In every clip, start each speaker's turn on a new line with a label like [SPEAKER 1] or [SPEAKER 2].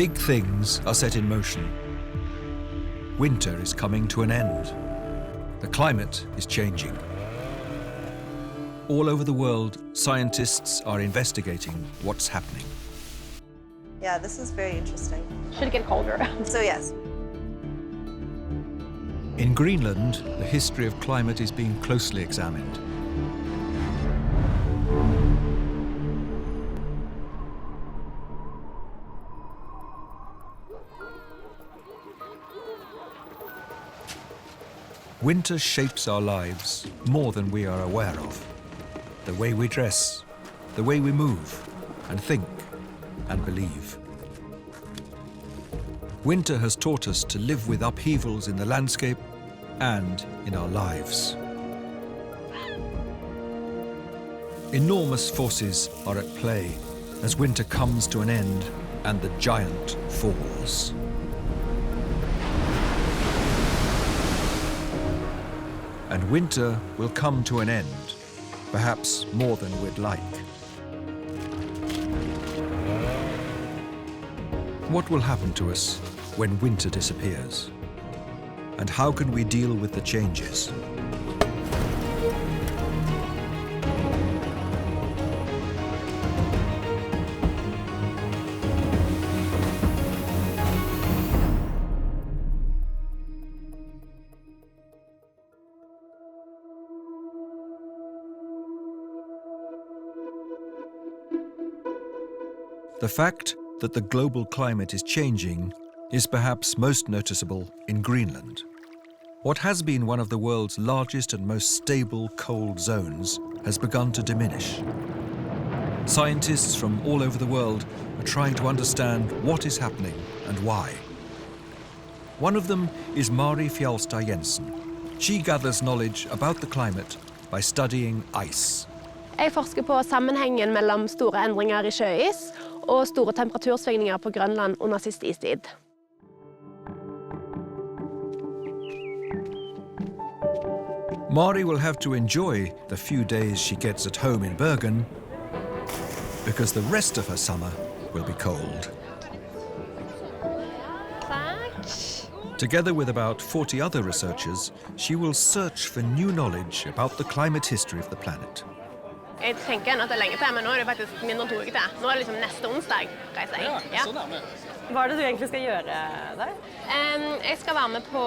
[SPEAKER 1] Big things are set in motion. Winter is coming to an end. The climate is changing. All over the world, scientists are investigating what's happening.
[SPEAKER 2] Yeah, this is very interesting.
[SPEAKER 3] Should it get colder?
[SPEAKER 2] So yes.
[SPEAKER 1] In Greenland, the history of climate is being closely examined. Winter shapes our lives more than we are aware of. The way we dress, the way we move and think and believe. Winter has taught us to live with upheavals in the landscape and in our lives. Enormous forces are at play as winter comes to an end and the giant falls. And winter will come to an end, perhaps more than we'd like. What will happen to us when winter disappears? And how can we deal with the changes? The fact that the global climate is changing is perhaps most noticeable in Greenland. What has been one of the world's largest and most stable cold zones has begun to diminish. Scientists from all over the world are trying to understand what is happening and why. One of them is Mari Fjelstad Jensen. She gathers knowledge about the climate by studying ice.
[SPEAKER 3] Jeg forsker på sammenhengen mellom store endringer i sjøis og store temperatursvingninger på Grønland under siste istid.
[SPEAKER 1] Mari will have to enjoy the few days she gets at home in Bergen because the rest of her summer will be cold. Together with about 40 other researchers, she will search for new knowledge about the climate history of the planet.
[SPEAKER 3] Jeg tenker at det lenge til, men nå det faktisk mindre enn 2 uker til. Nå det liksom neste onsdag, reiser jeg. Ja. Hva det du egentlig skal gjøre der? Jeg skal være med på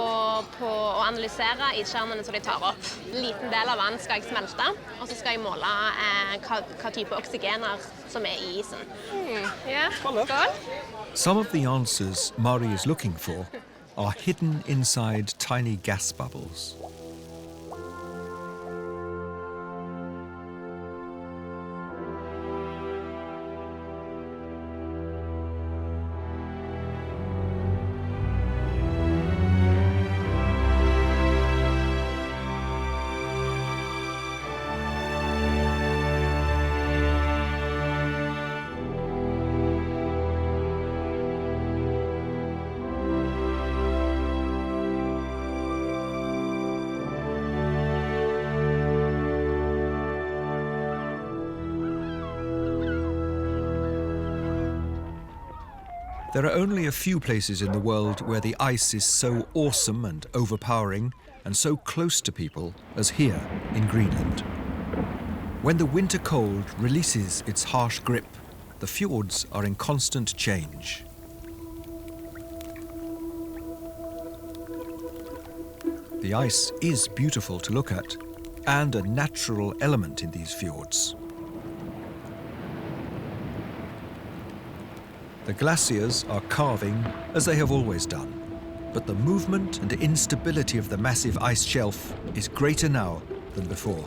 [SPEAKER 3] å analysere iskjernene som de tar opp. En liten del av vann skal jeg smelte, og så skal jeg måle hva type oksygener som i isen. Ja, skål.
[SPEAKER 1] Some of the answers Mari is looking for are hidden inside tiny gas bubbles. There are only a few places in the world where the ice is so awesome and overpowering and so close to people as here in Greenland. When the winter cold releases its harsh grip, the fjords are in constant change. The ice is beautiful to look at and a natural element in these fjords. The glaciers are carving as they have always done, but the movement and instability of the massive ice shelf is greater now than before.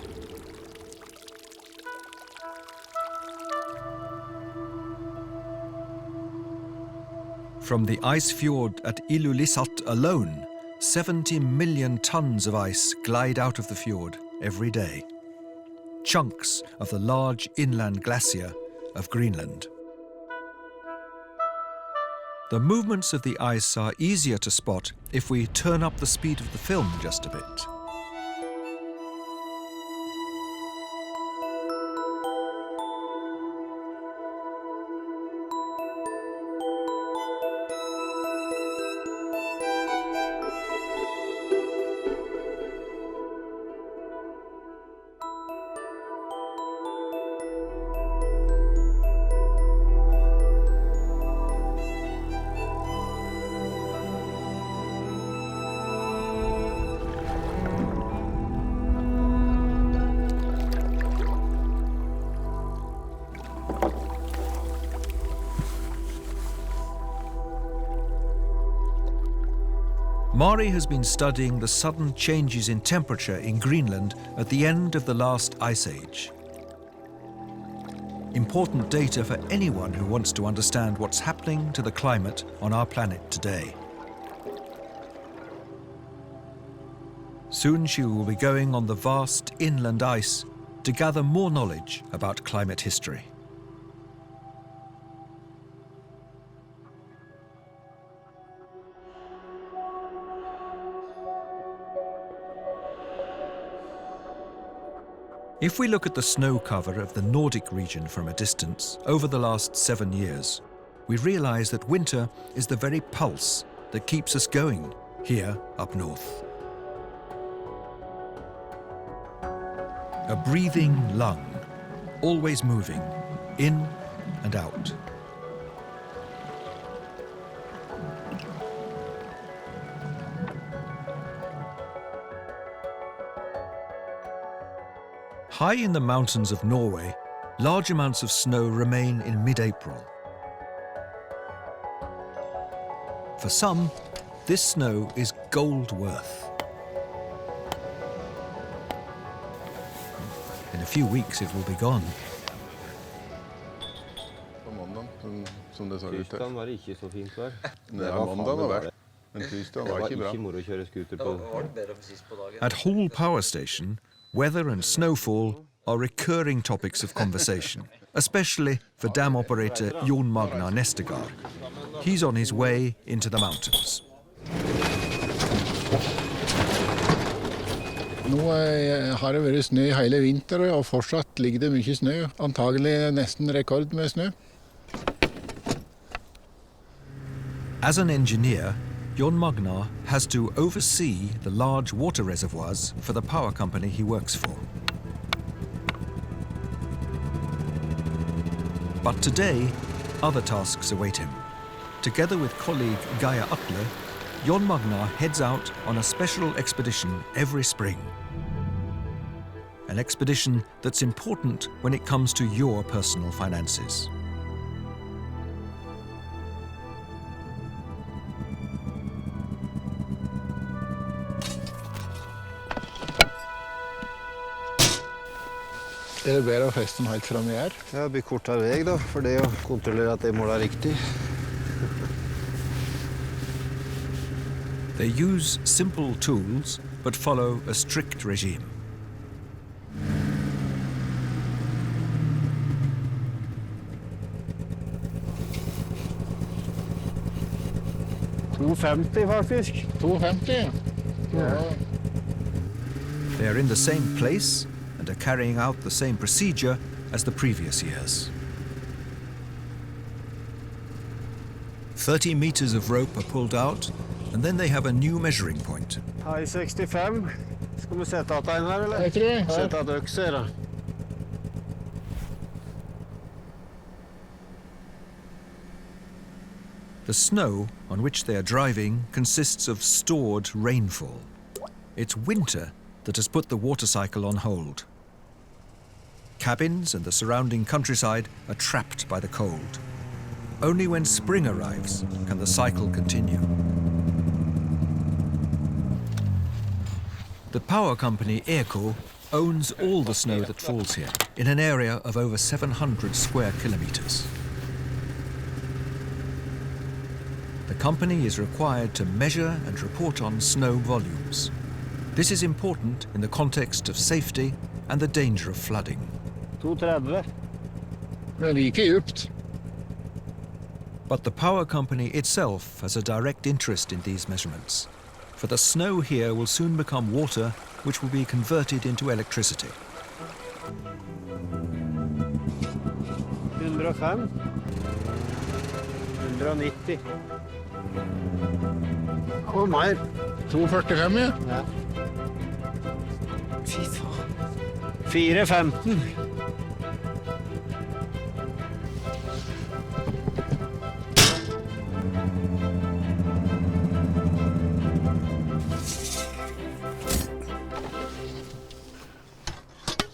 [SPEAKER 1] From the ice fjord at Ilulissat alone, 70 million tons of ice glide out of the fjord every day. Chunks of the large inland glacier of Greenland. The movements of the ice are easier to spot if we turn up the speed of the film just a bit. Mari has been studying the sudden changes in temperature in Greenland at the end of the last ice age. Important data for anyone who wants to understand what's happening to the climate on our planet today. Soon she will be going on the vast inland ice to gather more knowledge about climate history. If we look at the snow cover of the Nordic region from a distance over the last 7 years, we realize that winter is the very pulse that keeps us going here up north. A breathing lung, always moving, in and out. High in the mountains of Norway, large amounts of snow remain in mid-April. For some, this snow is gold worth. In a few weeks it will be gone.
[SPEAKER 4] På mandag, som det så ut til.
[SPEAKER 5] Tirsdagen var det ikke så fint vær.
[SPEAKER 4] Det var mandag var verst, men tirsdagen var ikke bra.
[SPEAKER 5] Ikke moro å kjøre scooter på.
[SPEAKER 1] At Hall Power Station, weather and snowfall are recurring topics of conversation, especially for dam operator Jon Magnar Nestegard. He's on his way into the mountains.
[SPEAKER 4] Nå har det vært snø hele vinteren, og fortsatt ligger det mye snø. Antagelig nesten rekord med snø.
[SPEAKER 1] As an engineer, Jon Magnar has to oversee the large water reservoirs for the power company he works for. But today, other tasks await him. Together with colleague Geir Atle, Jon Magnar heads out on a special expedition every spring. An expedition that's important when it comes to your personal finances.
[SPEAKER 4] Det bedre å feste den helt frem i her.
[SPEAKER 5] Ja, det blir kortere vei da, for det å kontrollere at det målet er riktig.
[SPEAKER 1] They use simple tools, but follow a strict regime.
[SPEAKER 5] faktisk.
[SPEAKER 4] 2,50? Ja.
[SPEAKER 1] They are in the same place and are carrying out the same procedure as the previous years. 30 meters of rope are pulled out, and then they have a new measuring point.
[SPEAKER 5] Hei 65. Skal vi sette at en her, eller?
[SPEAKER 4] Jeg tror det.
[SPEAKER 5] Sette at øks her, da.
[SPEAKER 1] The snow on which they are driving consists of stored rainfall. It's winter that has put the water cycle on hold. Cabins and the surrounding countryside are trapped by the cold. Only when spring arrives can the cycle continue. The power company ERCO owns all the snow that falls here in an area of over 700 square kilometers. The company is required to measure and report on snow volumes. This is important in the context of safety and the danger of flooding.
[SPEAKER 5] 2,30.
[SPEAKER 4] Det like djupt.
[SPEAKER 1] But the power company itself has a direct interest in these measurements, for the snow here will soon become water which will be converted into electricity.
[SPEAKER 5] 105. 190. Og mer.
[SPEAKER 4] 2,45, ja.
[SPEAKER 5] Ja. Fy faen. 4,15.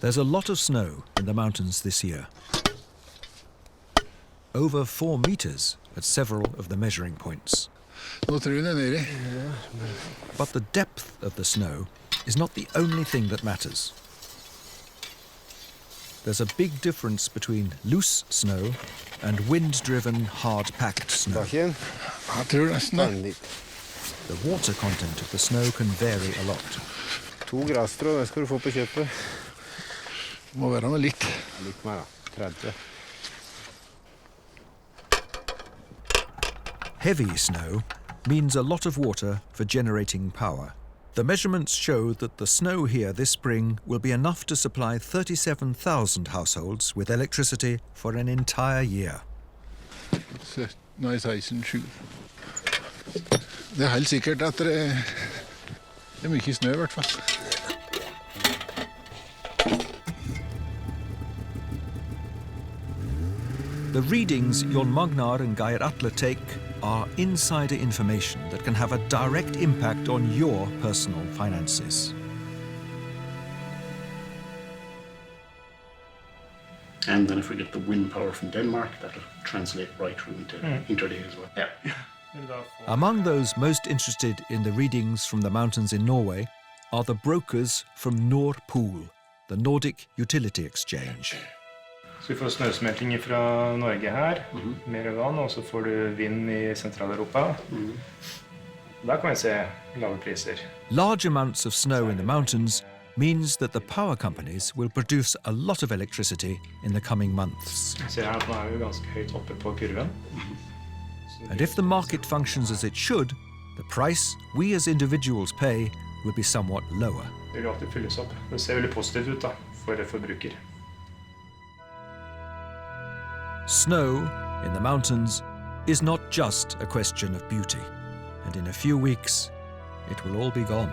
[SPEAKER 1] There's a lot of snow in the mountains this year. Over 4 meters at several of the measuring points.
[SPEAKER 4] Nå tror jeg den er nedi.
[SPEAKER 1] But the depth of the snow is not the only thing that matters. There's a big difference between loose snow and wind-driven, hard-packed snow.
[SPEAKER 5] Bakken.
[SPEAKER 4] Jeg tror nesten det.
[SPEAKER 1] The water content of the snow can vary a lot.
[SPEAKER 5] 2 grasstrå, det skal du få på kjøpet.
[SPEAKER 4] Må være noe litt.
[SPEAKER 5] Litt mer da, 30.
[SPEAKER 1] Heavy snow means a lot of water for generating power. The measurements show that the snow here this spring will be enough to supply 37,000 households with electricity for an entire year.
[SPEAKER 4] Nå er 16,7. Det er helt sikkert at det er mye snø i hvert fall.
[SPEAKER 1] The readings Jon Magnar and Geir Atle take are insider information that can have a direct impact on your personal finances.
[SPEAKER 6] And then if we get the wind power from Denmark, that'll translate right through into the as well. Yeah.
[SPEAKER 1] Among those most interested in the readings from the mountains in Norway are the brokers from Nord Pool, the Nordic utility exchange.
[SPEAKER 7] Så vi får snøsmelting fra Norge her, mer vann, og så får du vind i Sentral-Europa. Der kan vi se lave priser.
[SPEAKER 1] Large amounts of snow in the mountains means that the power companies will produce a lot of electricity in the coming months.
[SPEAKER 7] Ser her at nå vi ganske høyt oppe på kurven.
[SPEAKER 1] And if the market functions as it should, the price we as individuals pay will be somewhat lower.
[SPEAKER 7] Det vil alltid fylles opp. Det ser veldig positivt ut da, for forbruker.
[SPEAKER 1] Snow in the mountains is not just a question of beauty, and in a few weeks it will all be gone.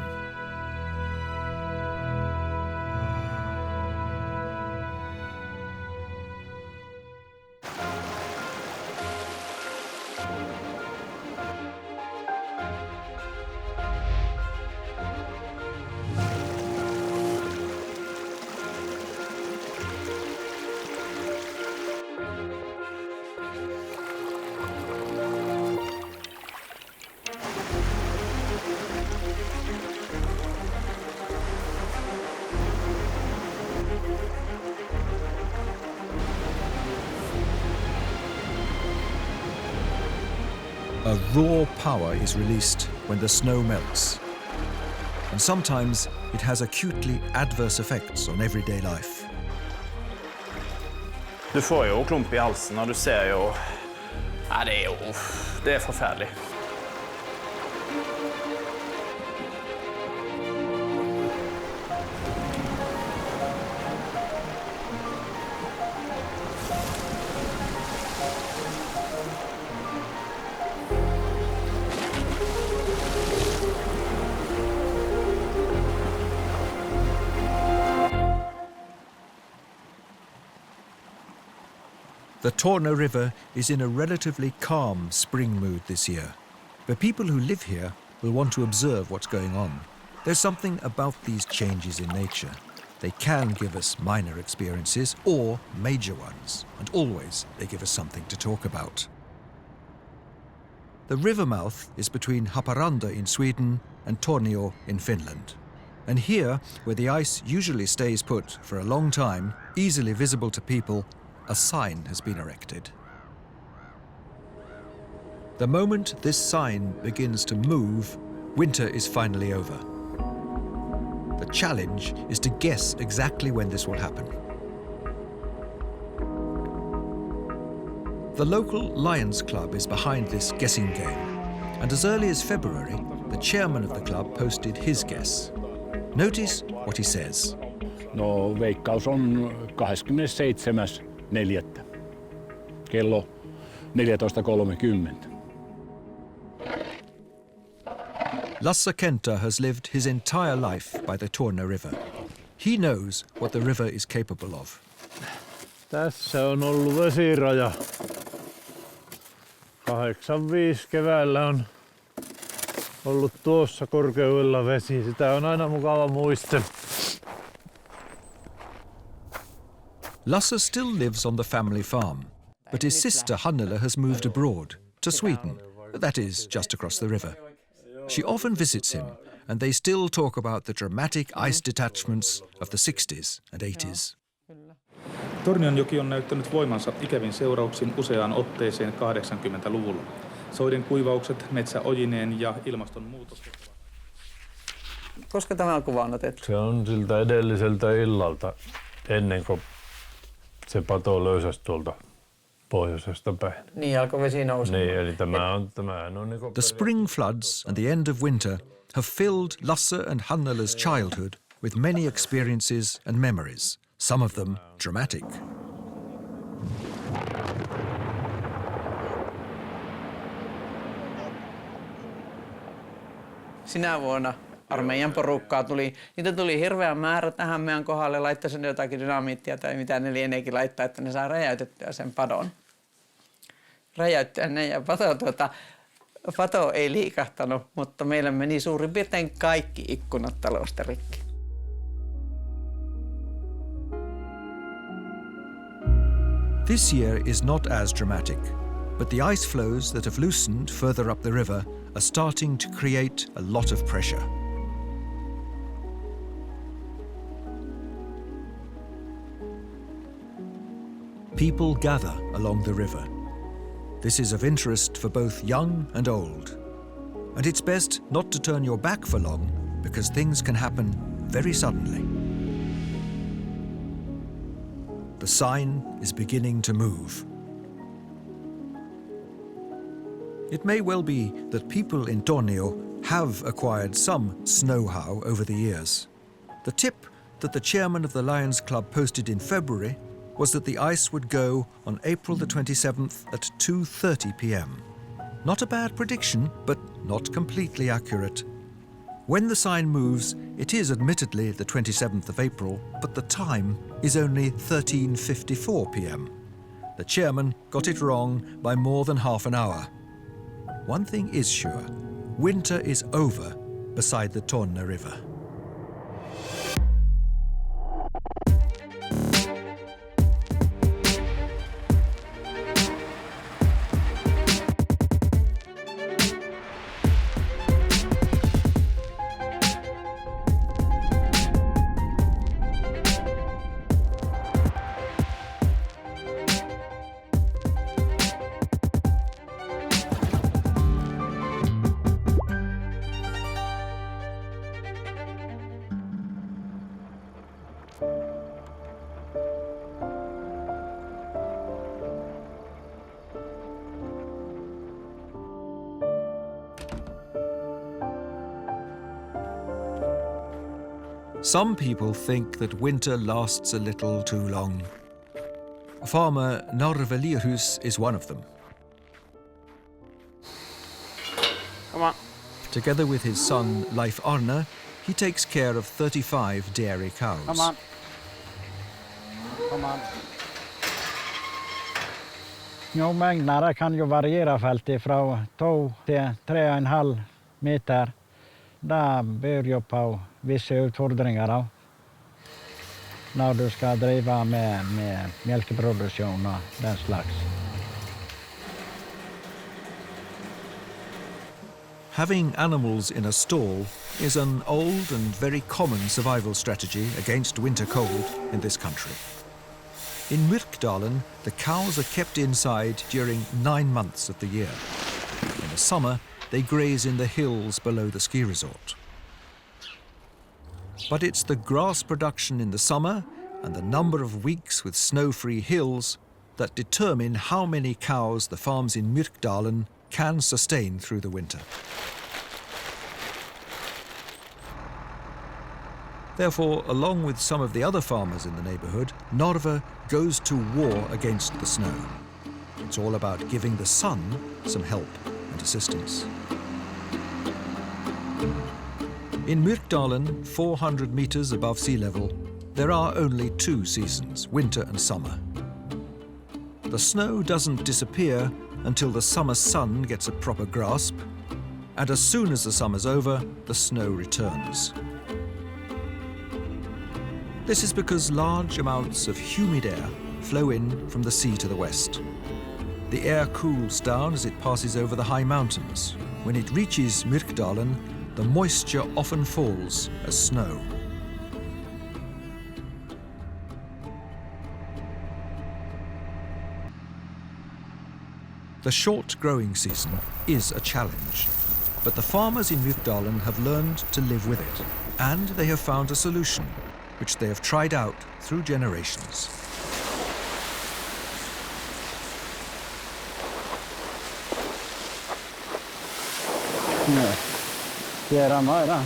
[SPEAKER 1] A raw power is released when the snow melts, and sometimes it has acutely adverse effects on everyday life.
[SPEAKER 8] Du får jo klump i halsen, og du ser jo... Ja, det er forferdelig.
[SPEAKER 1] The Torno River is in a relatively calm spring mood this year, but people who live here will want to observe what's going on. There's something about these changes in nature. They can give us minor experiences or major ones, and always they give us something to talk about. The river mouth is between Haparanda in Sweden and Tornio in Finland. And here, where the ice usually stays put for a long time, easily visible to people, a sign has been erected. The moment this sign begins to move, winter is finally over. The challenge is to guess exactly when this will happen. The local Lions Club is behind this guessing game, and as early as February, the chairman of the club posted his guess. Notice what he says.
[SPEAKER 9] No, veikkaus on 27.4. Kello 14.30.
[SPEAKER 1] Lasse Kenta has lived his entire life by the Torno River. He knows what the river is capable of.
[SPEAKER 10] Tässä on ollut vesiraja. 85 keväällä on ollut tuossa korkeudella vesi. Sitä on aina mukava muistella.
[SPEAKER 1] Lasse still lives on the family farm, but his sister Hannele has moved abroad, to Sweden, that is, just across the river. She often visits him, and they still talk about the dramatic ice detachments of the 60s and 80s.
[SPEAKER 11] Tornionjoki on näyttänyt voimansa ikävin seurauksin useaan otteeseen 80-luvulla. Soiden kuivaukset, metsäojineen ja ilmastonmuutos.
[SPEAKER 12] Koska tämä kuva on otettu?
[SPEAKER 10] Se on siltä edelliseltä illalta, ennen kuin se pato löysäsi tuolta pohjoisesta päin.
[SPEAKER 12] Niin, alkoi vesi nousta.
[SPEAKER 10] Niin, eli tämä on niin
[SPEAKER 1] The spring floods and the end of winter have filled Lasse and Hannele's childhood with many experiences and memories, some of them dramatic.
[SPEAKER 12] Sinä vuonna armeijan porukkaa niitä tuli hirveä määrä tähän meidän kohdalle, laittoi sen jotakin dynamiittia tai mitä ne lieneekin laittaa, että ne saa räjäytettyä sen padon. Räjäyttää ne ja pato ei liikahtanut, mutta meillä meni suurin piirtein kaikki ikkunat talosta rikki.
[SPEAKER 1] This year is not as dramatic, but the ice flows that have loosened further up the river are starting to create a lot of pressure. People gather along the river. This is of interest for both young and old. And it's best not to turn your back for long, because things can happen very suddenly. The sign is beginning to move. It may well be that people in Tornio have acquired some Snowhow over the years. The tip that the chairman of the Lions Club posted in February was that the ice would go on April the 27th at 2:30 p.m. Not a bad prediction, but not completely accurate. When the sign moves, it is admittedly the 27th of April, but the time is only 13:54 p.m. The chairman got it wrong by more than half an hour. One thing is sure, winter is over beside the Torne River. Some people think that winter lasts a little too long. Farmer Norvelirhus is one of them.
[SPEAKER 12] Come on.
[SPEAKER 1] Together with his son Leif Arne, he takes care of 35 dairy cows.
[SPEAKER 12] Come on. Come on.
[SPEAKER 13] Snömängderna kan ju variera fältigt från 2 till 3,5 meter. Det bör ju på vissa utfordringar när du ska driva med mjölkproduktion och den slags.
[SPEAKER 1] Having animals in a stall is an old and very common survival strategy against winter cold in this country. In Myrkdalen, the cows are kept inside during 9 months of the year. In the summer, they graze in the hills below the ski resort. But it's the grass production in the summer and the number of weeks with snow-free hills that determine how many cows the farms in Myrkdalen can sustain through the winter. Therefore, along with some of the other farmers in the neighbourhood, Norve goes to war against the snow. It's all about giving the sun some help and assistance. In Myrkdalen, 400 metres above sea level, there are only 2 seasons, winter and summer. The snow doesn't disappear until the summer sun gets a proper grasp, and as soon as the summer's over, the snow returns. This is because large amounts of humid air flow in from the sea to the west. The air cools down as it passes over the high mountains. When it reaches Myrkdalen, the moisture often falls as snow. The short growing season is a challenge, but the farmers in Myrkdalen have learned to live with it, and they have found a solution, which they have tried out through generations.
[SPEAKER 13] Tiedä maida.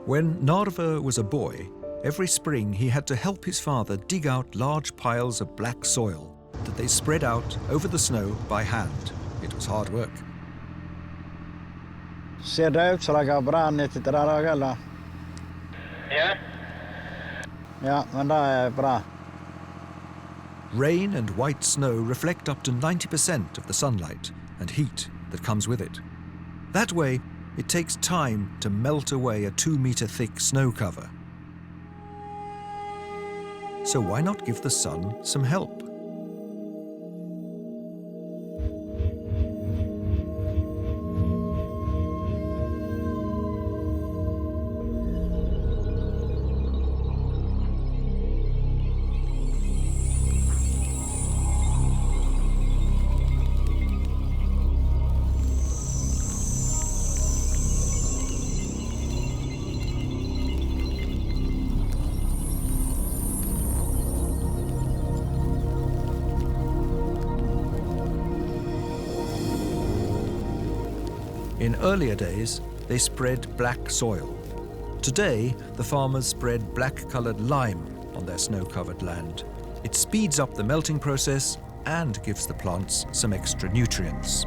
[SPEAKER 1] When Narve was a boy, every spring he had to help his father dig out large piles of black soil that they spread out over the snow by hand. It was hard work.
[SPEAKER 13] Ser det ut som det har brannit i det där eller?
[SPEAKER 7] Ja.
[SPEAKER 13] Ja, men det är bra.
[SPEAKER 1] Rain and white snow reflect up to 90% of the sunlight and heat that comes with it. That way, it takes time to melt away a 2-meter thick snow cover. So why not give the sun some help? In earlier days, they spread black soil. Today, the farmers spread black-colored lime on their snow-covered land. It speeds up the melting process and gives the plants some extra nutrients.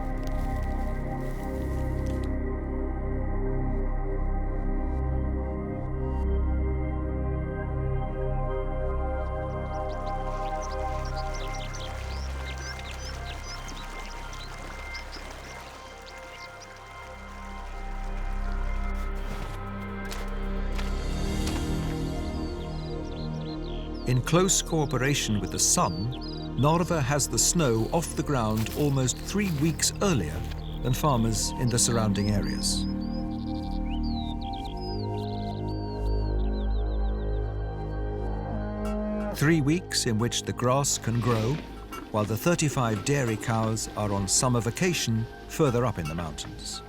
[SPEAKER 1] In close cooperation with the sun, Narve has the snow off the ground almost 3 weeks earlier than farmers in the surrounding areas. Three weeks in which the grass can grow, while the 35 dairy cows are on summer vacation further up in the mountains.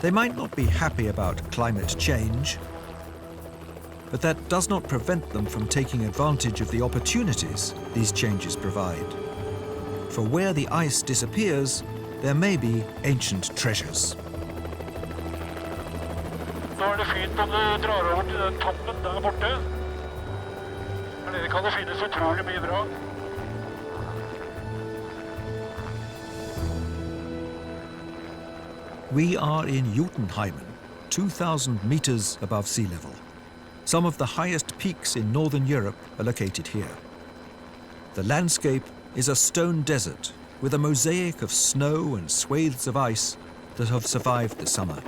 [SPEAKER 1] They might not be happy about climate change, but that does not prevent them from taking advantage of the opportunities these changes provide. For where the ice disappears, there may be ancient treasures.
[SPEAKER 14] Nå er det fint om du drar over til den toppen der borte. For nede kan det finnes utrolig mye bra.
[SPEAKER 1] We are in Jotunheimen, 2,000 meters above sea level. Some of the highest peaks in northern Europe are located here. The landscape is a stone desert with a mosaic of snow and swathes of ice that have survived the summer.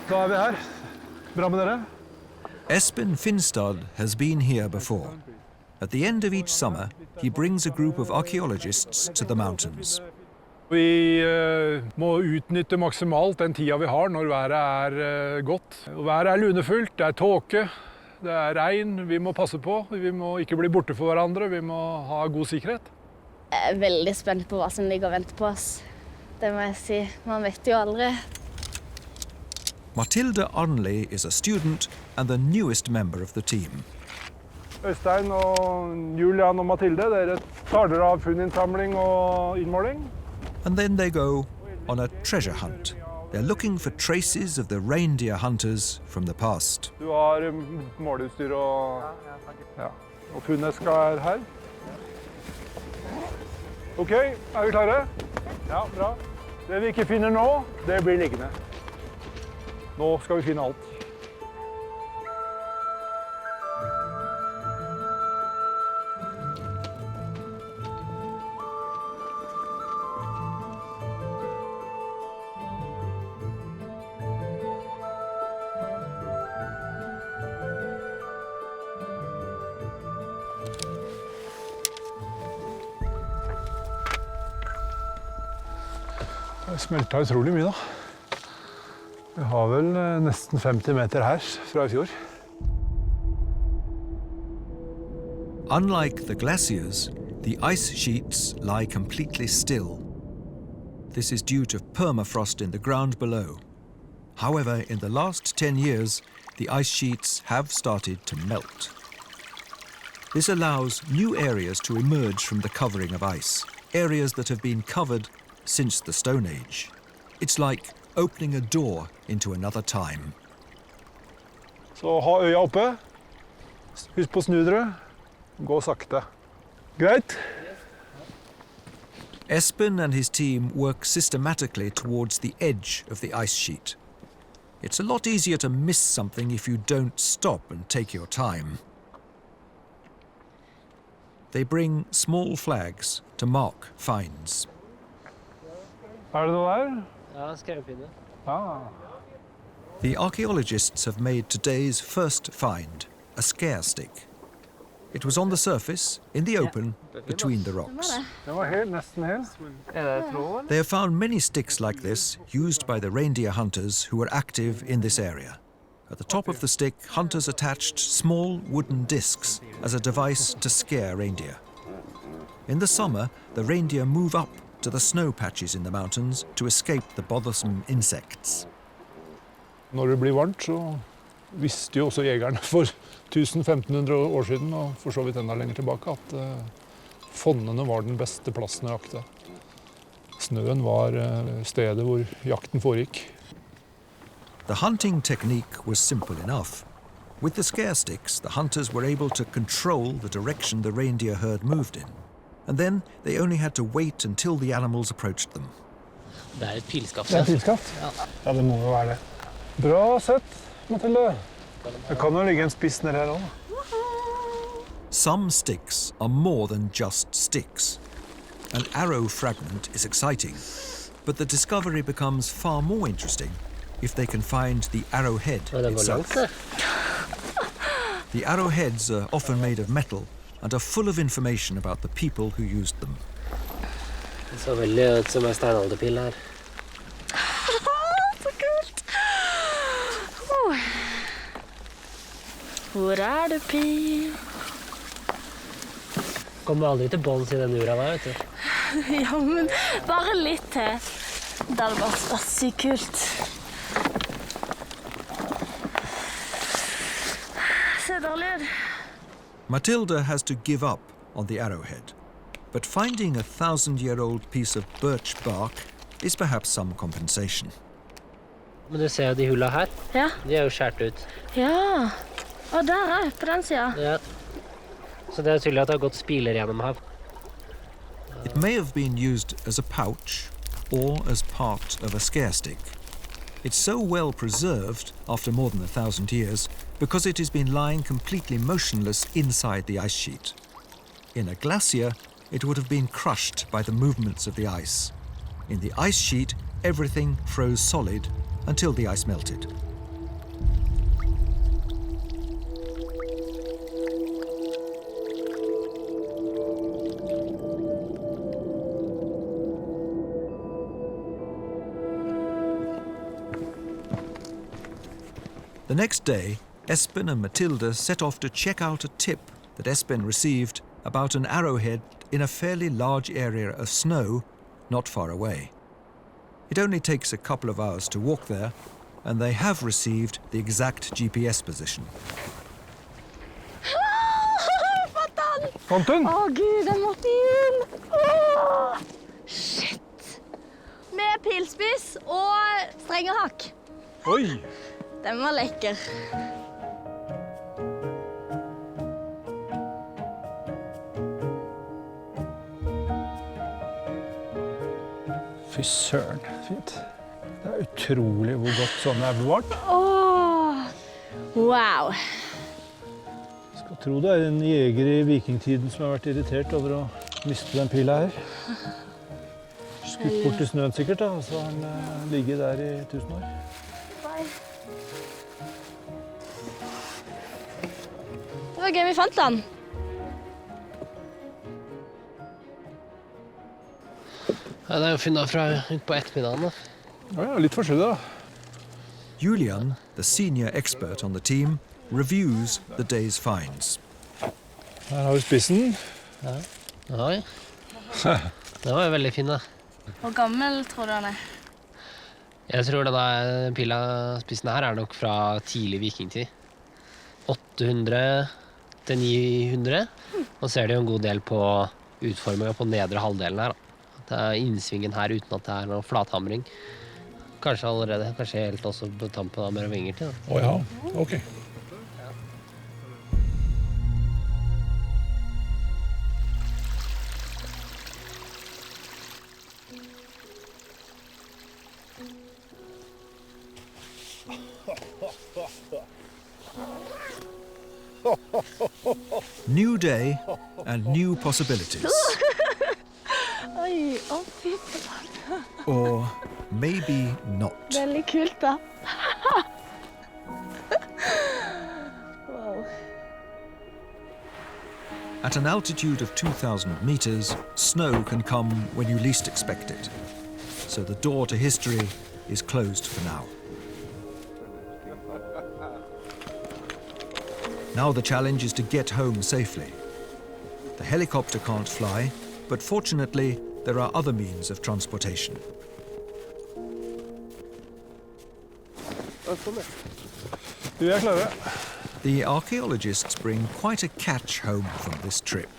[SPEAKER 10] Da vi her. Bra med dere?
[SPEAKER 1] Espen Finstad has been here before. At the end of each summer, he brings a group of archaeologists to the mountains.
[SPEAKER 10] Vi må utnytte maksimalt den tida vi har når været godt. Været lunefullt, det tåke, det regn. Vi må passe på. Vi må ikke bli borte for hverandre. Vi må ha god sikkerhet.
[SPEAKER 15] Jeg veldig spent på hva som ligger og venter på oss. Det må jeg si. Man vet jo aldri.
[SPEAKER 1] Matilda Arnley is a student and the newest member of the team.
[SPEAKER 10] Øystein og Julian og Mathilde, dere tar dere av funninnsamling og innmåling.
[SPEAKER 1] And then they go on a treasure hunt. They're looking for traces of the reindeer hunters from the past.
[SPEAKER 10] Du har måleutstyr og funneska her. Ok, vi klare? Ja, bra. Det vi ikke finner nå, det blir liggende. Nå skal vi finne alt. Det smelta utrolig mye da. Vi har vel nesten 50 meter her fra I fjor.
[SPEAKER 1] Unlike the glaciers, the ice sheets lie completely still. This is due to permafrost in the ground below. However, in the last 10 years, the ice sheets have started to melt. This allows new areas to emerge from the covering of ice, areas that have been covered since the Stone Age. It's like opening a door into another time.
[SPEAKER 10] Så ha øya oppe. Husk på å snu dere. Gå sakte. Greit?
[SPEAKER 1] Espen and his team work systematically towards the edge of the ice sheet. It's a lot easier to miss something if you don't stop and take your time. They bring small flags to mark finds.
[SPEAKER 10] Det noe der?
[SPEAKER 16] Ja, skrevpinne.
[SPEAKER 1] The archaeologists have made today's first find, a scare stick. It was on the surface, in the open, between the rocks.
[SPEAKER 10] Den var nesten hel.
[SPEAKER 1] They have found many sticks like this, used by the reindeer hunters who were active in this area. At the top of the stick, hunters attached small wooden discs as a device to scare reindeer. In the summer, the reindeer move up to the snow patches in the mountains to escape the bothersome insects.
[SPEAKER 10] Når det blir varmt, så visste jo også jegerne for 1500 år siden, og for så vidt enda lenger tilbake, at fonnene var den beste plassen å jakte. Snøen var stedet hvor jakten foregikk.
[SPEAKER 1] The hunting technique was simple enough. With the scare sticks, the hunters were able to control the direction the reindeer herd moved in. And then they only had to wait until the animals approached them.
[SPEAKER 16] Det et pilskaft.
[SPEAKER 10] Det et pilskaft? Ja, det må jo være det. Bra sett, Mathilde. Det kan jo ligge en spiss nede her også.
[SPEAKER 1] Some sticks are more than just sticks. An arrow fragment is exciting, but the discovery becomes far more interesting if they can find the arrowhead itself. The arrowheads are often made of metal and are full of information about the people who used them.
[SPEAKER 16] Det så veldig ut som en steinalderpil her.
[SPEAKER 15] Så kult! Hvor du, pil?
[SPEAKER 16] Kommer aldri til bånds I den ura der, vet du.
[SPEAKER 15] Ja, men bare litt til. Det hadde vært sykt kult. Se der lyd.
[SPEAKER 1] Matilda has to give up on the arrowhead, but finding a 1,000-year-old piece of birch bark is perhaps some compensation.
[SPEAKER 16] Men du ser jo de hulla her.
[SPEAKER 15] Ja.
[SPEAKER 16] De jo skjært ut.
[SPEAKER 15] Ja, og der på den siden.
[SPEAKER 16] Ja. Så det tydelig at det har gått spiler gjennom her.
[SPEAKER 1] It may have been used as a pouch or as part of a scare stick. It's so well preserved after more than 1,000 years because it has been lying completely motionless inside the ice sheet. In a glacier, it would have been crushed by the movements of the ice. In the ice sheet, everything froze solid until the ice melted. The next day, Espen and Matilda set off to check out a tip that Espen received about an arrowhead in a fairly large area of snow not far away. It only takes a couple of hours to walk there, and they have received the exact GPS position.
[SPEAKER 10] Fant den?
[SPEAKER 15] Å Gud, den var fin! Åh, shit! Med pilspiss og strenger hakk.
[SPEAKER 10] Oi!
[SPEAKER 15] Den var lekker.
[SPEAKER 10] Fy søren, fint. Det er utrolig hvor godt sånne er bevart.
[SPEAKER 15] Åh, wow.
[SPEAKER 10] Skal tro det er en jeger i vikingtiden som har vært irritert over å miste den pila her. Skutt bort i snøen sikkert da, og så har den ligget der i 1000 år.
[SPEAKER 15] Det var gøy vi fant den.
[SPEAKER 16] Ja, det er jo funnet fra ut på ettermiddagen.
[SPEAKER 10] Ja, litt forskjellig da.
[SPEAKER 1] Julian, the senior expert on the team, reviews the day's finds.
[SPEAKER 10] Her har vi spissen.
[SPEAKER 16] Ja, oi. Det var jo veldig fin da.
[SPEAKER 15] Hvor gammel tror du han er?
[SPEAKER 16] Jeg tror denne pilaspissen her er nok fra tidlig vikingtid. 800 til 900. Og ser det jo en god del på utformingen på nedre halvdelen her da. Det er innsvingen her uten at det er noe flathamring. Kanskje allerede, kanskje helt også på tampen av merovinger til.
[SPEAKER 10] Åja, ok.
[SPEAKER 1] New day and new possibilities.
[SPEAKER 15] Oi, å fy faen.
[SPEAKER 1] Or maybe not.
[SPEAKER 15] Veldig kult da. Wow.
[SPEAKER 1] At an altitude of 2,000 meters, snow can come when you least expect it. So the door to history is closed for now. Now the challenge is to get home safely. The helicopter can't fly, but fortunately there are other means of transportation.
[SPEAKER 10] Vi er klare.
[SPEAKER 1] The archaeologists bring quite a catch home from this trip.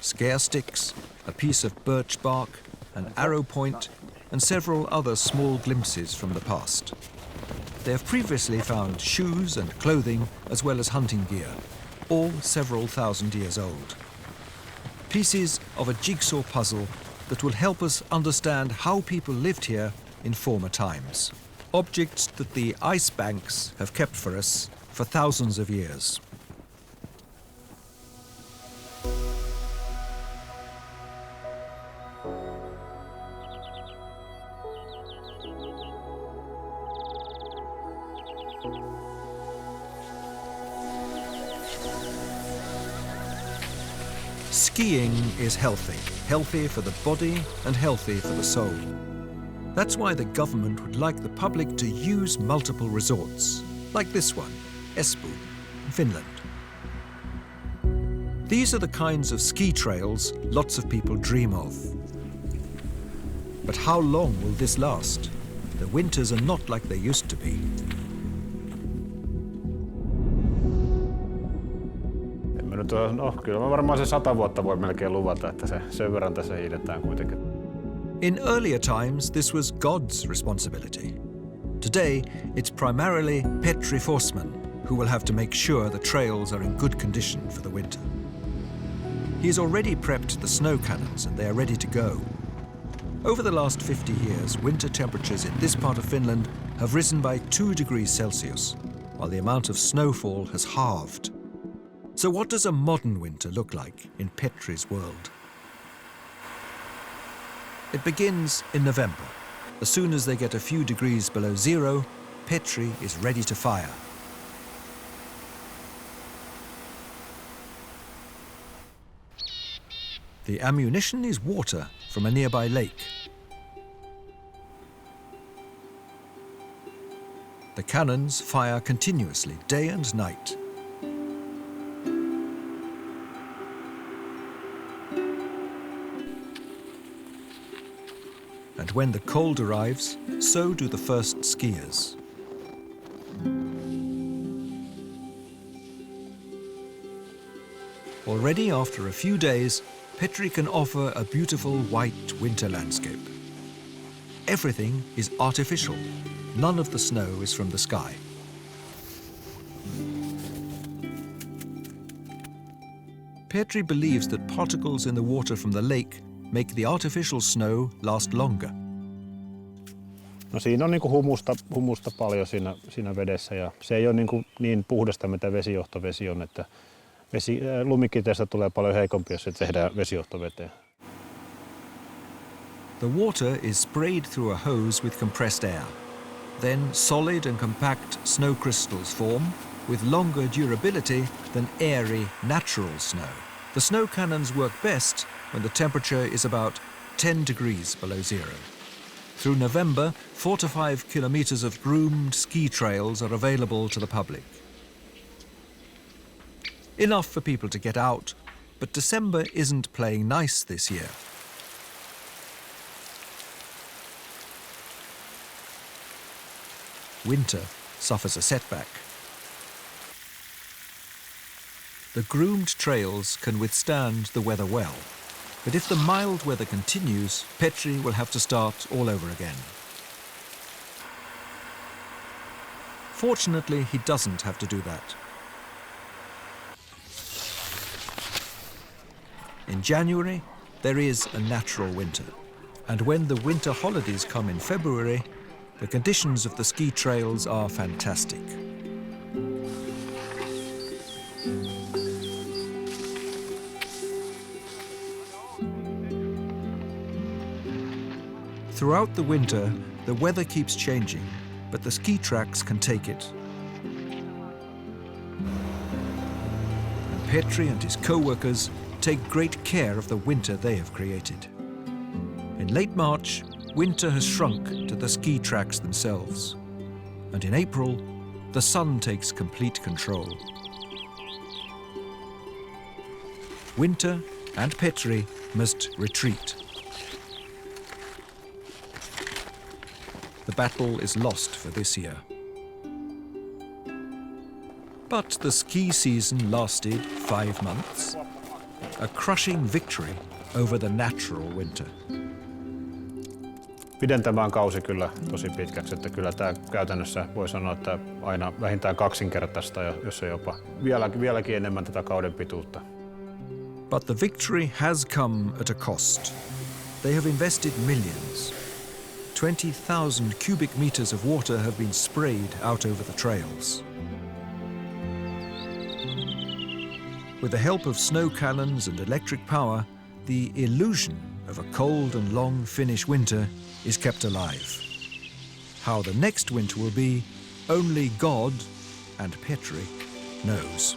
[SPEAKER 1] Scare sticks, a piece of birch bark, an arrow point, and several other small glimpses from the past. They have previously found shoes and clothing as well as hunting gear, all several thousand years old. Pieces of a jigsaw puzzle that will help us understand how people lived here in former times. Objects that the ice banks have kept for us for thousands of years. Skiing is healthy for the body and healthy for the soul. That's why the government would like the public to use multiple resorts, like this one, Espoo, Finland. These are the kinds of ski trails lots of people dream of. But how long will this last? The winters are not like they used to be.
[SPEAKER 9] No, kyllä mä varmaan se 100 vuotta voi melkein luvata, että sen verran tässä hiidetään kuitenkin.
[SPEAKER 1] In earlier times, this was God's responsibility. Today, it's primarily Petri Forsman who will have to make sure the trails are in good condition for the winter. He's already prepped the snow cannons and they are ready to go. Over the last 50 years, winter temperatures in this part of Finland have risen by 2 degrees Celsius, while the amount of snowfall has halved. So what does a modern winter look like in Petri's world? It begins in November. As soon as they get a few degrees below zero, Petri is ready to fire. The ammunition is water from a nearby lake. The cannons fire continuously, day and night. And when the cold arrives, so do the first skiers. Already after a few days, Petri can offer a beautiful white winter landscape. Everything is artificial. None of the snow is from the sky. Petri believes that particles in the water from the lake make the artificial snow last longer.
[SPEAKER 9] No siinä on niinku humusta paljon siinä vedessä ja se ei ole niin puhdasta mitä vesijohtovesi on, että lumikiteestä tulee paljon heikompi, jos se tehdään vesijohtoveteen.
[SPEAKER 1] The water is sprayed through a hose with compressed air. Then solid and compact snow crystals form with longer durability than airy natural snow. The snow cannons work best when the temperature is about 10 degrees below zero. Through November, 4 to 5 kilometers of groomed ski trails are available to the public. Enough for people to get out, but December isn't playing nice this year. Winter suffers a setback. The groomed trails can withstand the weather well, but if the mild weather continues, Petri will have to start all over again. Fortunately, he doesn't have to do that. In January, there is a natural winter, and when the winter holidays come in February, the conditions of the ski trails are fantastic. Throughout the winter, the weather keeps changing, but the ski tracks can take it. And Petri and his co-workers take great care of the winter they have created. In late March, winter has shrunk to the ski tracks themselves. And in April, the sun takes complete control. Winter and Petri must retreat. The battle is lost for this year. But the ski season lasted 5 months. A crushing victory over the natural winter.
[SPEAKER 9] Pidentämään kausi kyllä tosi pitkäksi, että kyllä tämä käytännössä voi sanoa, että aina vähintään kaksinkertaista, jos ei jopa vieläkin enemmän tätä kauden pituutta.
[SPEAKER 1] But the victory has come at a cost. They have invested millions. 20,000 cubic meters of water have been sprayed out over the trails. With the help of snow cannons and electric power, the illusion of a cold and long Finnish winter is kept alive. How the next winter will be, only God and Petri knows.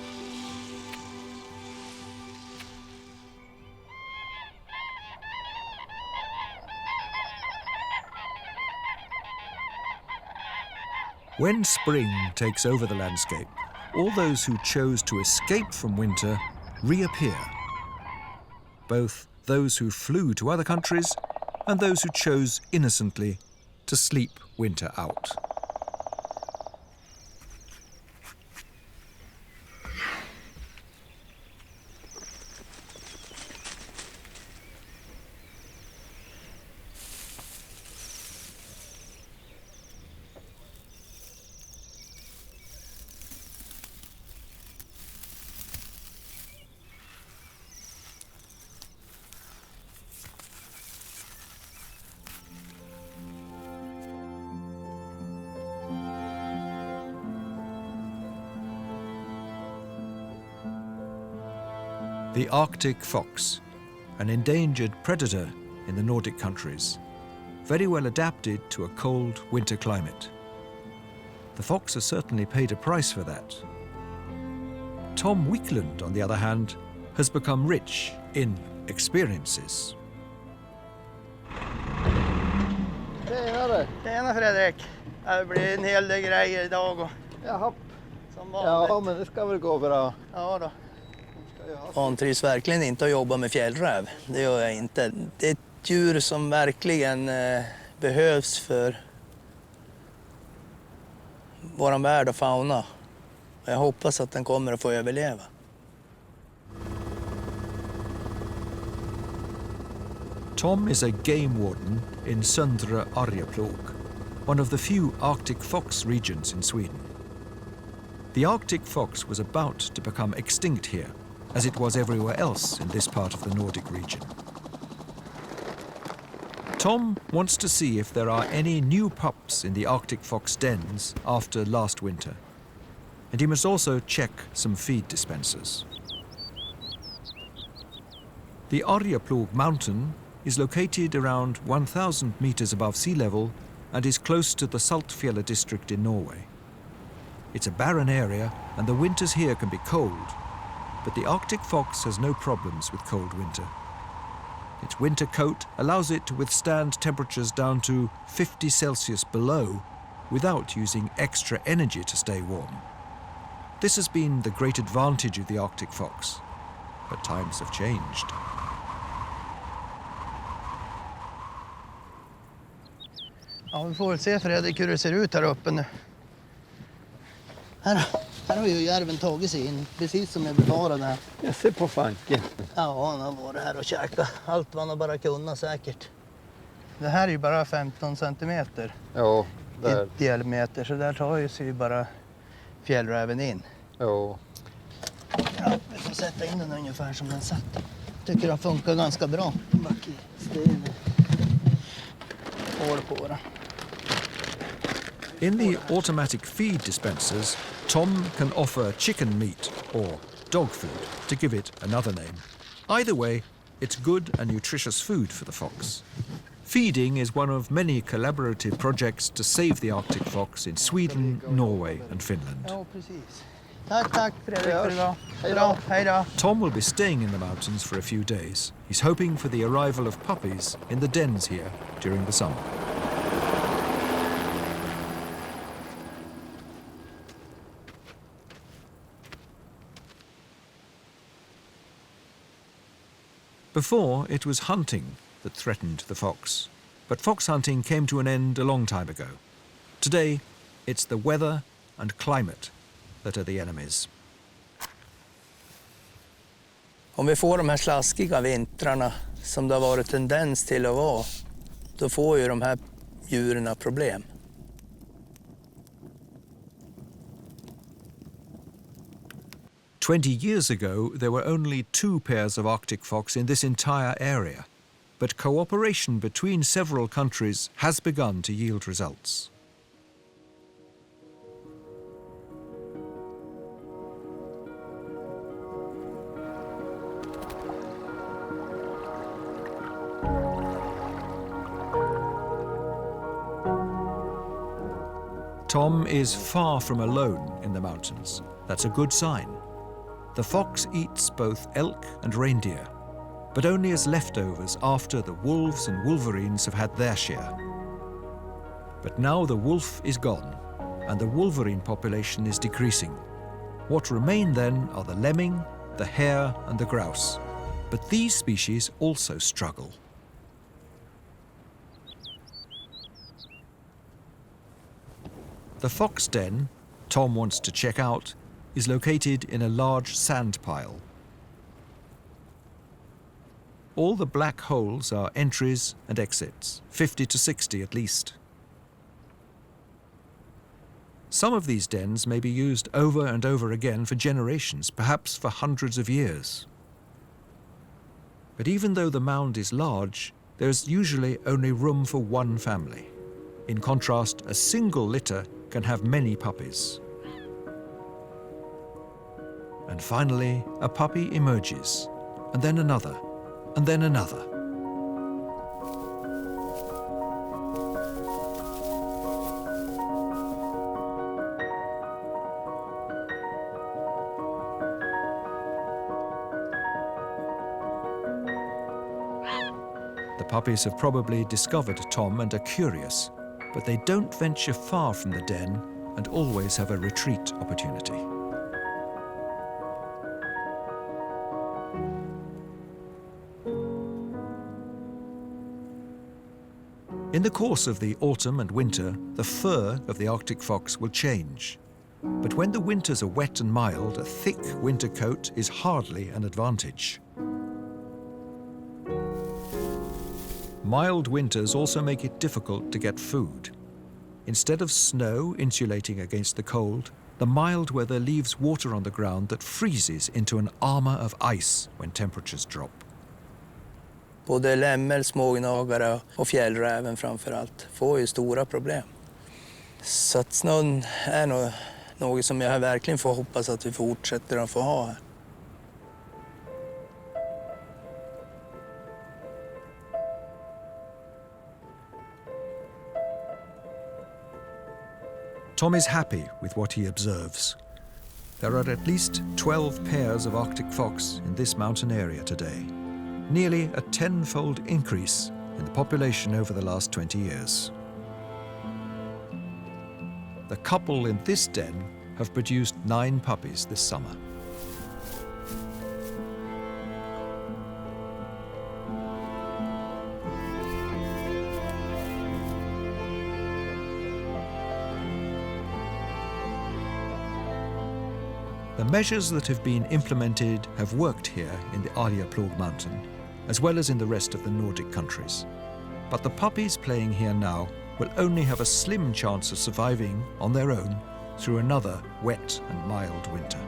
[SPEAKER 1] When spring takes over the landscape, all those who chose to escape from winter reappear. Both those who flew to other countries and those who chose innocently to sleep winter out. The Arctic fox, an endangered predator in the Nordic countries, very well adapted to a cold winter climate. The fox has certainly paid a price for that. Tom Wiklund, on the other hand, has become rich in experiences.
[SPEAKER 17] Tjena Fredrik! Det blir en hel del grejer idag.
[SPEAKER 5] Jaha.
[SPEAKER 17] Som vanligt.
[SPEAKER 5] Ja, men det ska väl gå bra.
[SPEAKER 17] Ja då. Vantrivs verkligen inte att jobba med fjällräv. Det gör jag inte. Det är ett djur som verkligen behövs för vår värld och fauna. Jag hoppas att den kommer att få överleva.
[SPEAKER 1] Tom is a game warden in Söndre Arjeplog, one of the few Arctic fox regions in Sweden. The Arctic fox was about to become extinct here, as it was everywhere else in this part of the Nordic region. Tom wants to see if there are any new pups in the Arctic fox dens after last winter. And he must also check some feed dispensers. The Arjeplog mountain is located around 1,000 meters above sea level and is close to the Saltfjella district in Norway. It's a barren area and the winters here can be cold, but the Arctic fox has no problems with cold winter. Its winter coat allows it to withstand temperatures down to 50 Celsius below without using extra energy to stay warm. This has been the great advantage of the Arctic fox, but times have changed.
[SPEAKER 17] Ja, vi får väl se Fredrik hur det ser ut här uppe nu. Här har ju järven tagit sig in, precis som jag befarade här.
[SPEAKER 5] Jag ser på fanken.
[SPEAKER 17] Ja, han har varit här och käkat allt vad han har bara kunnat säkert. Det här är ju bara 15 centimeter.
[SPEAKER 5] Ja, där.
[SPEAKER 17] I diameter, så där tar ju sig bara fjällräven in.
[SPEAKER 5] Ja.
[SPEAKER 17] Ja, vi får sätta in den ungefär som den satt. Tycker den funkar ganska bra. Back i sten. Hål på den.
[SPEAKER 1] In the automatic feed dispensers, Tom can offer chicken meat or dog food, to give it another name. Either way, it's good and nutritious food for the fox. Feeding is one of many collaborative projects to save the Arctic fox in Sweden, Norway and Finland.
[SPEAKER 17] Ja, precis. Tack Fredrik för idag. Bra, hej då.
[SPEAKER 1] Tom will be staying in the mountains for a few days. He's hoping for the arrival of puppies in the dens here during the summer. Before, it was hunting that threatened the fox. But fox hunting came to an end a long time ago. Today, it's the weather and climate that are the enemies.
[SPEAKER 17] Om vi får de här slaskiga vintrarna som det har varit tendens till att vara, då får ju de här djuren problem.
[SPEAKER 1] 20 years ago, there were only 2 pairs of Arctic fox in this entire area, but cooperation between several countries has begun to yield results. Tom is far from alone in the mountains. That's a good sign. The fox eats both elk and reindeer, but only as leftovers after the wolves and wolverines have had their share. But now the wolf is gone, and the wolverine population is decreasing. What remain then are the lemming, the hare and the grouse. But these species also struggle. The fox den Tom wants to check out is located in a large sand pile. All the black holes are entries and exits, 50 to 60 at least. Some of these dens may be used over and over again for generations, perhaps for hundreds of years. But even though the mound is large, there's usually only room for one family. In contrast, a single litter can have many puppies. And finally, a puppy emerges, and then another, and then another. The puppies have probably discovered Tom and are curious. but they don't venture far from the den and always have a retreat opportunity. In the course of the autumn and winter, the fur of the Arctic fox will change. But when the winters are wet and mild, a thick winter coat is hardly an advantage. Mild winters also make it difficult to get food. Instead of snow insulating against the cold, the mild weather leaves water on the ground that freezes into an armor of ice when temperatures drop.
[SPEAKER 17] Både lämmel, smågnagare och fjällräven framför allt får ju stora problem. Så att snön är nog något som jag verkligen får hoppas att vi fortsätter att få ha här.
[SPEAKER 1] Tom is happy with what he observes. There are at least 12 pairs of Arctic fox in this mountain area today, nearly a 10-fold increase in the population over the last 20 years. The couple in this den have produced 9 puppies this summer. The measures that have been implemented have worked here in the Arjeplog mountain, as well as in the rest of the Nordic countries. But the puppies playing here now will only have a slim chance of surviving on their own through another wet and mild winter.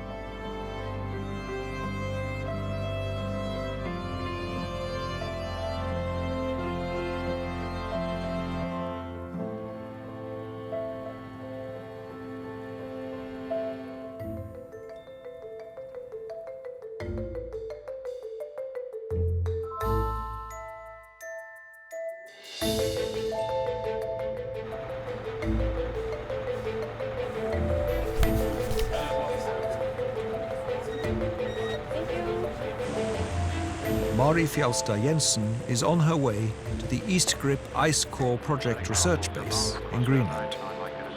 [SPEAKER 1] Mari Fjelstad Jensen is on her way to the East Grip Ice Core Project Research Base in Greenland,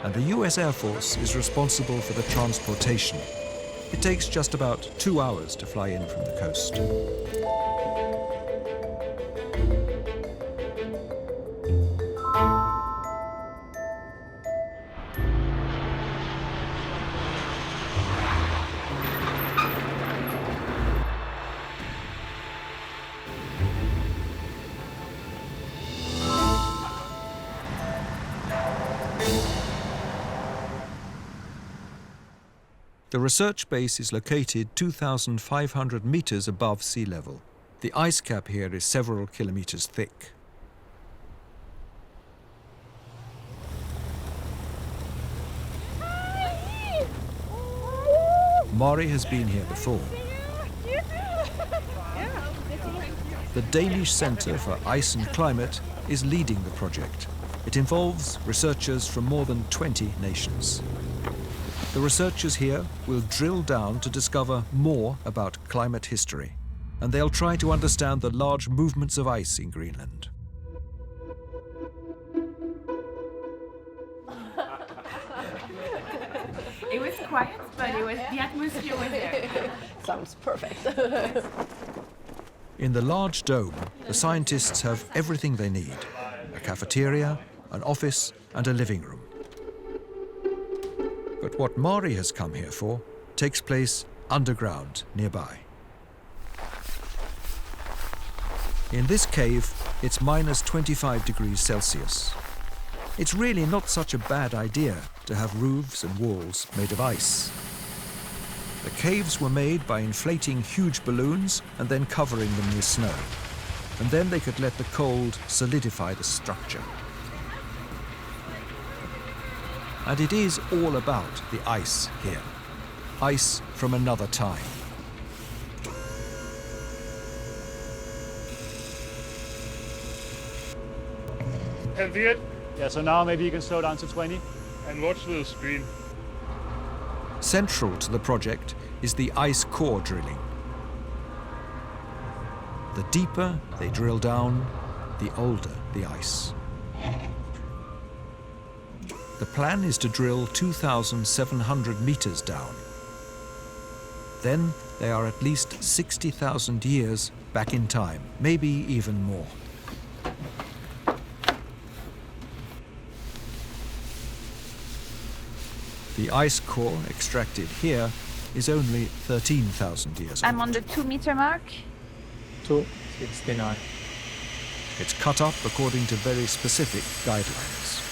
[SPEAKER 1] and the US Air Force is responsible for the transportation. It takes just about 2 hours to fly in from the coast. The research base is located 2,500 meters above sea level. The ice cap here is several kilometers thick. Mari has been here before. The Danish Centre for Ice and Climate is leading the project. It involves researchers from more than 20 nations. The researchers here will drill down to discover more about climate history, and they'll try to understand the large movements of ice in Greenland.
[SPEAKER 18] It was quiet, but the atmosphere was there.
[SPEAKER 3] Sounds perfect.
[SPEAKER 1] In the large dome, the scientists have everything they need: a cafeteria, an office, and a living room. But what Mari has come here for takes place underground nearby. In this cave, it's minus 25 degrees Celsius. It's really not such a bad idea to have roofs and walls made of ice. The caves were made by inflating huge balloons and then covering them with snow. And then they could let the cold solidify the structure. And it is all about the ice here. Ice from another time.
[SPEAKER 14] And good?
[SPEAKER 9] Yeah, so now maybe you can slow down to 20.
[SPEAKER 14] And watch the screen.
[SPEAKER 1] Central to the project is the ice core drilling. The deeper they drill down, the older the ice. The plan is to drill 2,700 meters down. Then they are at least 60,000 years back in time, maybe even more. The ice core extracted here is only 13,000 years old.
[SPEAKER 18] I'm on the 2-meter mark.
[SPEAKER 7] 269.
[SPEAKER 1] It's cut up according to very specific guidelines.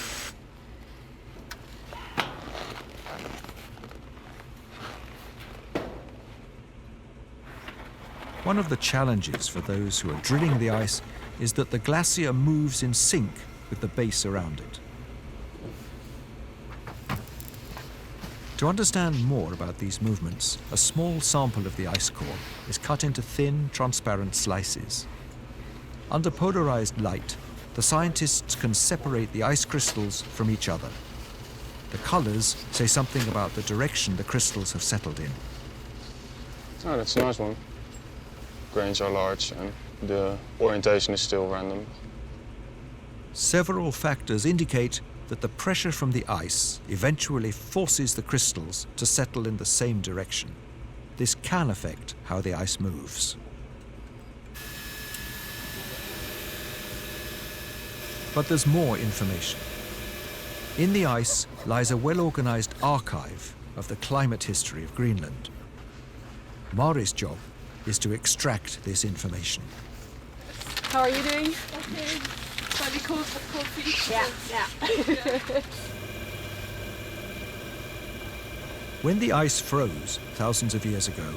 [SPEAKER 1] One of the challenges for those who are drilling the ice is that the glacier moves in sync with the base around it. To understand more about these movements, a small sample of the ice core is cut into thin, transparent slices. Under polarized light, the scientists can separate the ice crystals from each other. The colors say something about the direction the crystals have settled in.
[SPEAKER 19] Oh, that's a nice one. Grains are large and the orientation is still random.
[SPEAKER 1] Several factors indicate that the pressure from the ice eventually forces the crystals to settle in the same direction. This can affect how the ice moves. But there's more information. In the ice lies a well-organized archive of the climate history of Greenland. Mari's job is to extract this information.
[SPEAKER 3] How are you doing?
[SPEAKER 18] Okay. Slightly cold feet.
[SPEAKER 3] Yeah.
[SPEAKER 1] When the ice froze thousands of years ago,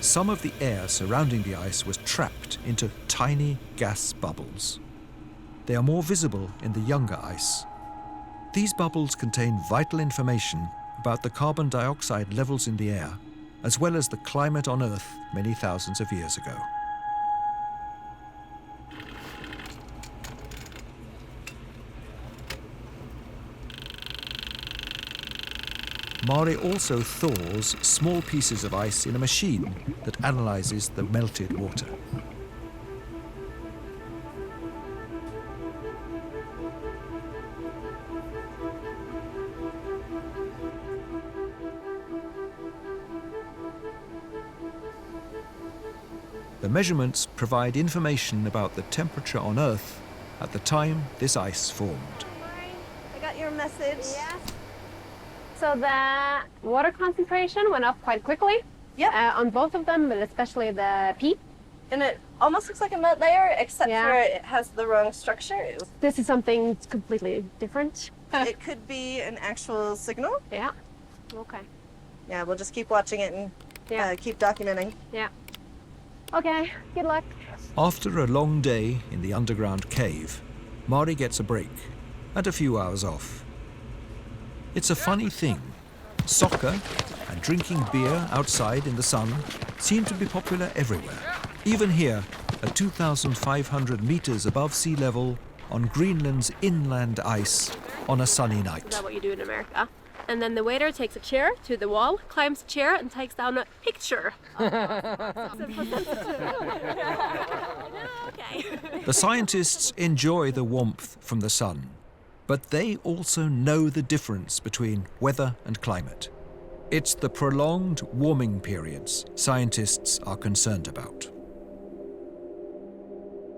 [SPEAKER 1] some of the air surrounding the ice was trapped into tiny gas bubbles. They are more visible in the younger ice. These bubbles contain vital information about the carbon dioxide levels in the air, as well as the climate on Earth many thousands of years ago. Mari also thaws small pieces of ice in a machine that analyzes the melted water. The measurements provide information about the temperature on Earth at the time this ice formed.
[SPEAKER 2] I got your message.
[SPEAKER 3] Yes. So the water concentration went up quite quickly.
[SPEAKER 2] Yep.
[SPEAKER 3] On both of them, but especially the peat.
[SPEAKER 2] And it almost looks like a melt layer, except for it has the wrong structure.
[SPEAKER 3] This is something completely different.
[SPEAKER 2] It could be an actual signal.
[SPEAKER 3] Yeah. Okay.
[SPEAKER 2] Yeah, we'll just keep watching it and keep documenting.
[SPEAKER 3] Yeah. Okay, good luck.
[SPEAKER 1] After a long day in the underground cave, Mari gets a break and a few hours off. It's a funny thing. Soccer and drinking beer outside in the sun seem to be popular everywhere. Even here, at 2,500 meters above sea level, on Greenland's inland ice on a sunny night.
[SPEAKER 3] Is that what you do in America? And then the waiter takes a chair to the wall, climbs the chair, and takes down a picture.
[SPEAKER 1] The scientists enjoy the warmth from the sun, but they also know the difference between weather and climate. It's the prolonged warming periods scientists are concerned about.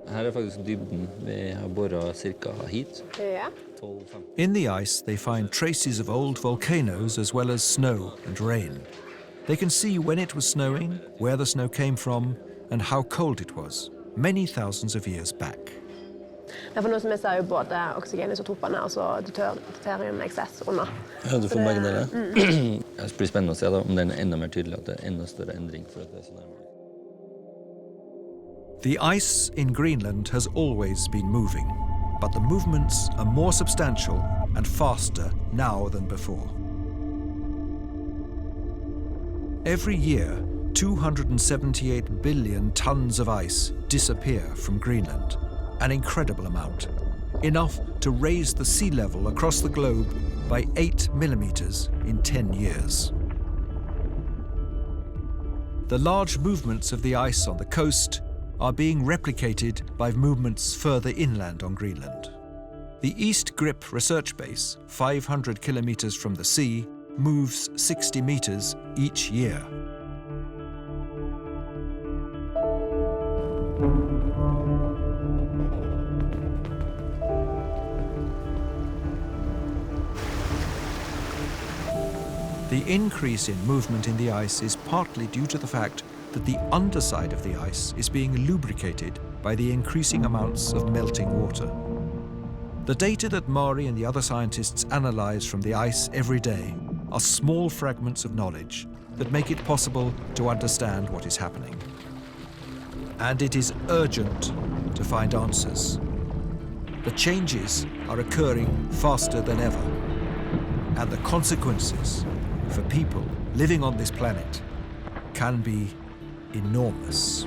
[SPEAKER 20] Her faktisk dybden vi har borret cirka hit.
[SPEAKER 3] Yeah.
[SPEAKER 1] In the ice, they find traces of old volcanoes as well as snow and rain. They can see when it was snowing, where the snow came from, and how cold it was, many thousands of years back.
[SPEAKER 3] For nå som jeg sa jo både oksygenisotopene og så deuterium-eksess under.
[SPEAKER 20] Ja, du får begge deler. Det blir spennende å se da, om det er enda mer tydelig at det er enda større endring for at det er så nærmere.
[SPEAKER 1] The ice in Greenland has always been moving, but the movements are more substantial and faster now than before. Every year, 278 billion tons of ice disappear from Greenland, an incredible amount, enough to raise the sea level across the globe by 8 millimeters in 10 years. The large movements of the ice on the coast are being replicated by movements further inland on Greenland. The East Grip Research Base, 500 kilometers from the sea, moves 60 meters each year. The increase in movement in the ice is partly due to the fact that the underside of the ice is being lubricated by the increasing amounts of melting water. The data that Mari and the other scientists analyze from the ice every day are small fragments of knowledge that make it possible to understand what is happening. And it is urgent to find answers. The changes are occurring faster than ever, and the consequences for people living on this planet can be enormous.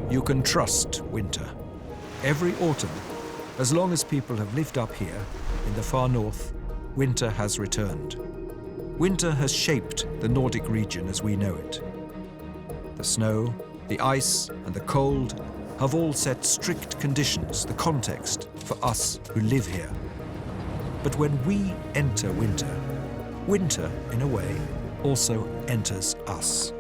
[SPEAKER 1] You can trust winter. Every autumn, as long as people have lived up here in the far north, winter has returned. Winter has shaped the Nordic region as we know it. The snow, the ice, and the cold have all set strict conditions, the context for us who live here. But when we enter winter, winter, in a way, also enters us.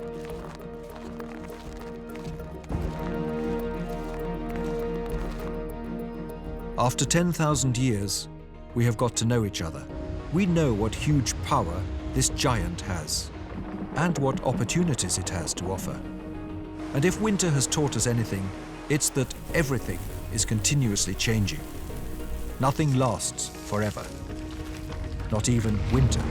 [SPEAKER 1] After 10,000 years, we have got to know each other. We know what huge power this giant has, and what opportunities it has to offer. And if winter has taught us anything, it's that everything is continuously changing. Nothing lasts forever. Not even winter.